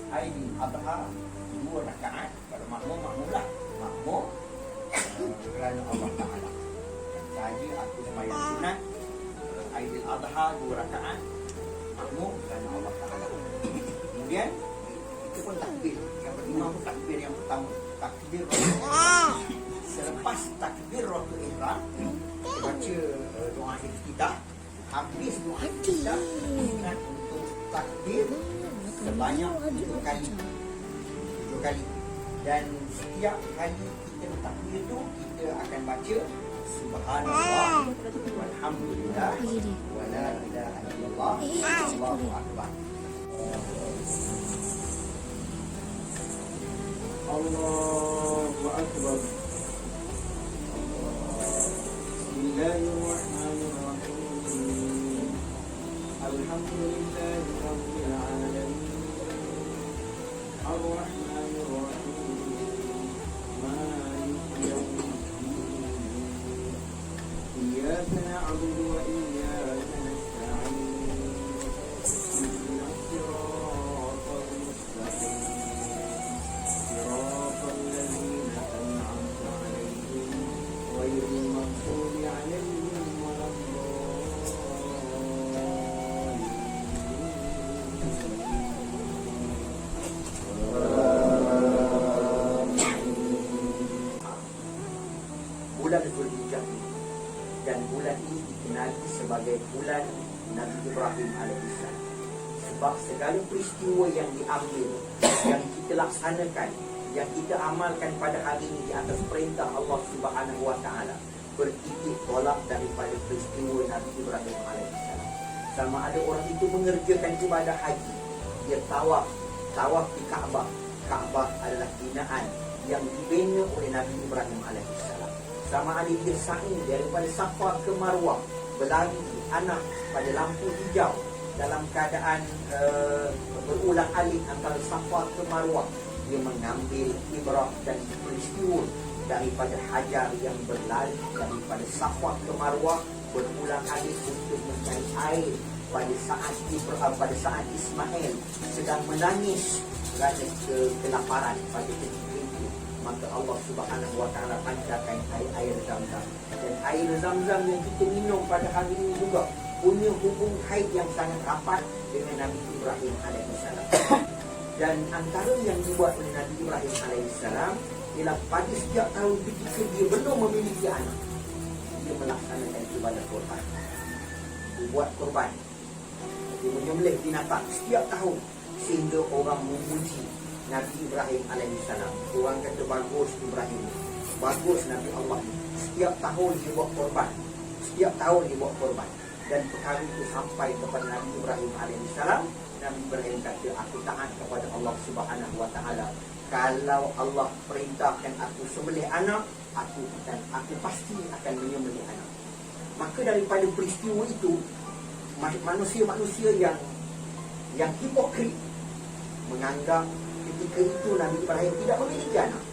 Aidil Adha 2 rakaat. Kalau makmum-makmumlah. Makmum kerana Allah Ta'ala. Sahaja aku sembahyang sunat Aidil Adha 2 rakaat. Makmum kerana Allah Ta'ala. Kemudian itu pun takbir. Yang pertama pun takbir yang pertama. Takbir selepas takbir Ratul Ihram, kita baca doa iftitah. Habis doa iftitah, ingat untuk takbir sebanyak 7 kali. 7 kali. Dan setiap kali kita bertakbir tu, kita akan baca Subhanallah walhamdulillah wa la ilaha illallah Allahu akbar. Allahu akbar. Bismillahirrahmanirrahim. Alhamdulillahi rabbil alamin. Ar-Rahmanir Rahim. Maliki yawmiddin. Iyyaka na'budu wa iyyaka nasta'in. Ihdinas siratal mustaqim. Siratal ladzina an'amta 'alaihim ghairil maghdubi 'alaihim bulan Zulhijjah dan bulan ini dikenali sebagai bulan Nabi Ibrahim alaihissalam. Sebab segala peristiwa yang diambil, yang kita laksanakan, yang kita amalkan pada hari ini di atas perintah Allah Subhanahu wa taala, bertitik tolak daripada peristiwa Nabi Ibrahim alaihissalam. Sama ada orang itu mengerjakan ibadah haji, dia tawaf di Kaabah. Kaabah adalah binaan yang dibina oleh Nabi Ibrahim alaihissalam. Sama ada dia sa'i daripada Safa ke Marwah, berlari anak pada lampu hijau dalam keadaan berulang alik antara Safa ke Marwah. Dia mengambil ibrah dan peristiwa daripada Hajar yang berlari daripada Safa ke Marwah berulang alik untuk mencari air pada saat Ismail sedang menangis kerana kelaparan pada ketika itu. Maka Allah Subhanahu wa taala pancarkan air Zam-Zam. Dan air Zam-Zam yang kita minum pada hari ini juga punya hubung kait yang sangat rapat dengan Nabi Ibrahim alaihissalam. Dan antara yang dibuat oleh Nabi Ibrahim alaihissalam ialah pada setiap tahun ketika dia belum memiliki anak, dia melaksanakan ibadah korban. Dia buat korban, dia menyembelih binatang setiap tahun, sehingga orang memuji Nabi Ibrahim alaihissalam. Orang kata bagus Ibrahim, bagus Nabi Allah. Setiap tahun dia buat korban, setiap tahun dia buat korban. Dan perkara itu sampai kepada Nabi Ibrahim alaihissalam. Nabi Ibrahim kata, aku taat kepada Allah Subhanahu wa taala. Kalau Allah perintahkan aku sembelih anak, aku pasti akan menyembelih anak. Maka daripada peristiwa itu, manusia-manusia yang hipokrit menganggap ketika itu Nabi Ibrahim tidak memiliki anak.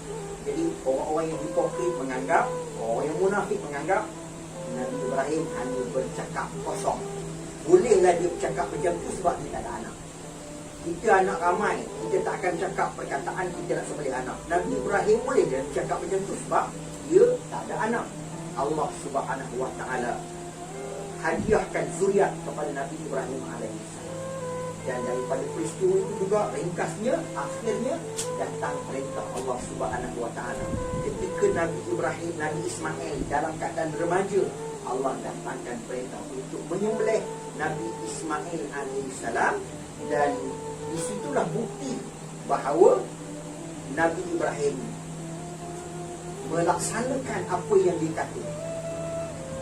Jadi orang-orang yang hipokrit menganggap, orang yang munafik menganggap Nabi Ibrahim hanya bercakap kosong. Bolehlah dia bercakap macam tu sebab dia tak ada anak. Kita anak ramai, kita tak akan cakap perkataan kita nak sembelih anak. Nabi Ibrahim boleh dia bercakap macam tu sebab dia tak ada anak. Allah Subhanahu wa taala hadiahkan zuriat kepada Nabi Ibrahim alaihissalam. Dan daripada peristiwa itu juga ringkasnya, akhirnya datang perintah Allah Subhanahu wa taala. Ketika Nabi Ibrahim, Nabi Ismail dalam keadaan remaja, Allah datangkan perintah untuk menyembelih Nabi Ismail alaihissalam. Dan disitulah bukti bahawa Nabi Ibrahim melaksanakan apa yang dia kata.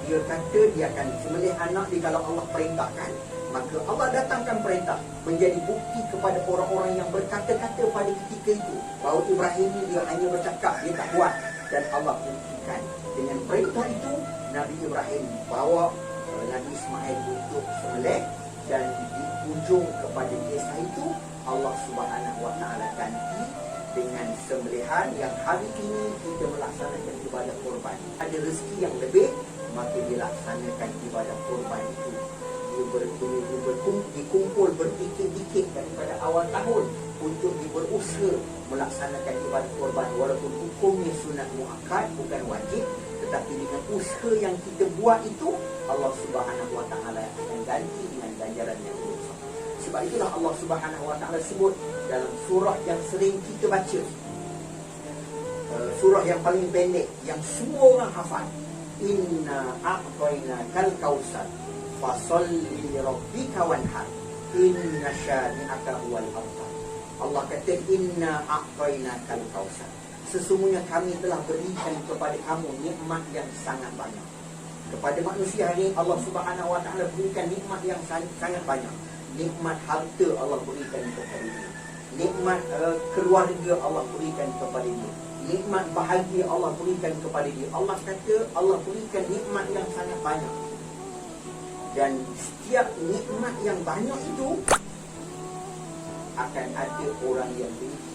Dia kata dia akan sembelih anak dia kalau Allah perintahkan. Maka Allah datangkan perintah, menjadi bukti kepada orang-orang yang berkata-kata pada ketika itu bahawa Ibrahim ni dia hanya bercakap, dia tak buat. Dan Allah buktikan dengan perintah itu. Nabi Ibrahim bawa Nabi Ismail untuk sembelih. Dan di ujung kepada desa itu, Allah Subhanahu wa taala ganti dengan sembelihan yang hari ini kita melaksanakan ibadah korban. Ada rezeki yang lebih, maka dilaksanakan ibadah korban itu. Dia dikumpul bertikit-tikit daripada awal tahun untuk berusaha melaksanakan ibadat korban walaupun hukumnya sunat muakkad, bukan wajib, tetapi dengan usaha yang kita buat itu Allah Subhanahu wa taala akan ganti dengan ganjaran yang besar. Sebab itulah Allah Subhanahu wa taala sebut dalam surah yang sering kita baca, surah yang paling pendek yang semua orang hafal, inna a'tainakal kautsar fasalli li rabbika wanhar inna syani'aka huwal abtar. Allah kata inna a'tainakal kautsar, sesungguhnya kami telah berikan kepada kamu nikmat yang sangat banyak. Kepada manusia hari ini Allah Subhanahu wa taala berikan nikmat yang sangat banyak. Nikmat harta Allah berikan kepada dia, nikmat keluarga Allah berikan kepada dia, nikmat bahagia Allah berikan kepada dia. Allah kata Allah berikan nikmat yang sangat banyak. Dan setiap nikmat yang banyak itu akan ada orang yang benci.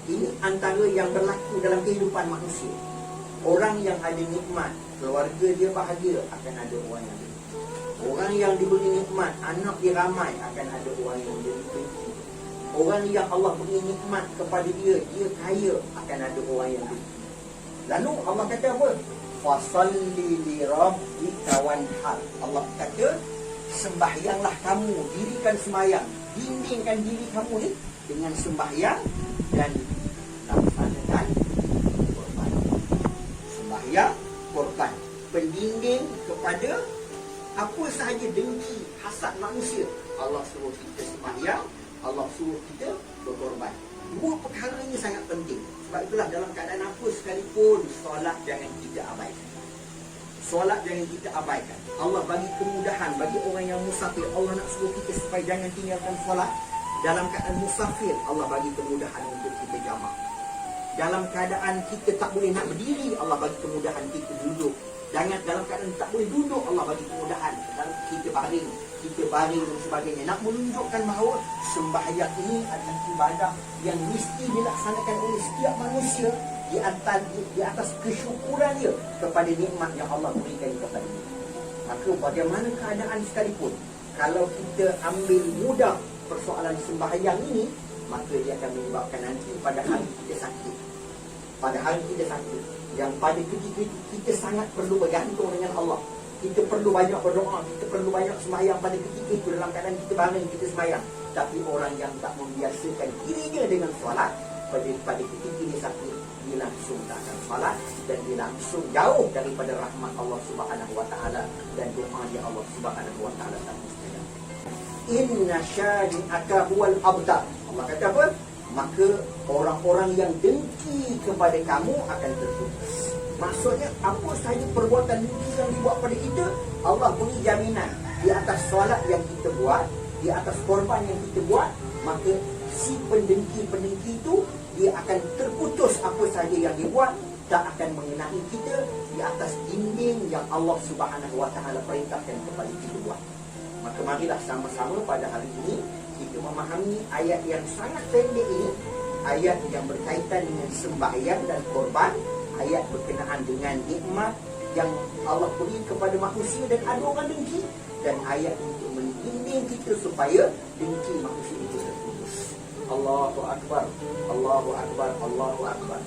Ini antara yang berlaku dalam kehidupan manusia. Orang yang ada nikmat, keluarga dia bahagia, akan ada orang yang benci. Orang yang diberi nikmat, anak dia ramai, akan ada orang yang jadi benci. Orang yang Allah beri nikmat kepada dia, dia kaya, akan ada orang yang benci. Lalu Allah kata apa? Fasalli li rabbika wanhar. Allah kata sembahyanglah kamu, dirikan sembahyang, bimbingkan diri kamu ni dengan sembahyang dan laksanakan korban. Sembahyang, korban, pendinding kepada apa sahaja dengki, hasad manusia. Allah suruh kita sembahyang, Allah suruh kita berkorban. Dua perkara ini sangat penting. Sebab itulah dalam keadaan apa sekalipun, solat jangan kita abaikan. Solat jangan kita abaikan. Allah bagi kemudahan bagi orang yang musafir. Allah nak suruh kita supaya jangan tinggalkan solat. Dalam keadaan musafir, Allah bagi kemudahan untuk kita jamak. Dalam keadaan kita tak boleh nak berdiri, Allah bagi kemudahan kita duduk. Jangan dalam keadaan tak boleh duduk, Allah bagi kemudahan dalam kita baring dan sebagainya. Nak menunjukkan bahawa sembahyang ini adalah ibadah yang mesti dilaksanakan oleh setiap manusia di atas kesyukuran dia kepada nikmat yang Allah berikan kepada dia. Maka bagaimana keadaan sekalipun, kalau kita ambil mudah persoalan sembahyang ini, maka dia akan menyebabkan nanti pada hari kita sakit. Pada hari kita sakit, yang pada ketika kita sangat perlu bergantung dengan Allah, kita perlu banyak berdoa, kita perlu banyak sembahyang pada ketika itu. Dalam keadaan kita baring, kita sembahyang. Tapi orang yang tak membiasakan dirinya dengan solat, pada ketika dia sakit, dia langsung tak akan solat, dan dia langsung jauh daripada rahmat Allah Subhanahu wa taala, dan doa dia Allah Subhanahu wa taala tak mustajab. Inna syani'aka huwal abtar. Allah kata apa? Maka orang-orang yang dengki kepada kamu akan terputus. Maksudnya apa sahaja perbuatan dengki yang dibuat pada kita, Allah beri jaminan di atas solat yang kita buat, di atas korban yang kita buat, maka si pendengki itu dia akan terputus. Apa sahaja yang dibuat tak akan mengenai kita di atas dinding yang Allah Subhanahu wa taala perintahkan kepada kita buat. Maka marilah sama-sama pada hari ini kita memahami ayat yang sangat pendek ini, ayat yang berkaitan dengan sembahyang dan korban, ayat berkenaan dengan nikmat yang Allah beri kepada manusia dan ada orang dengki, dan ayat untuk membimbing kita supaya dengki manusia itu terputus. Allahu Akbar, Allahu Akbar, Allahu Akbar.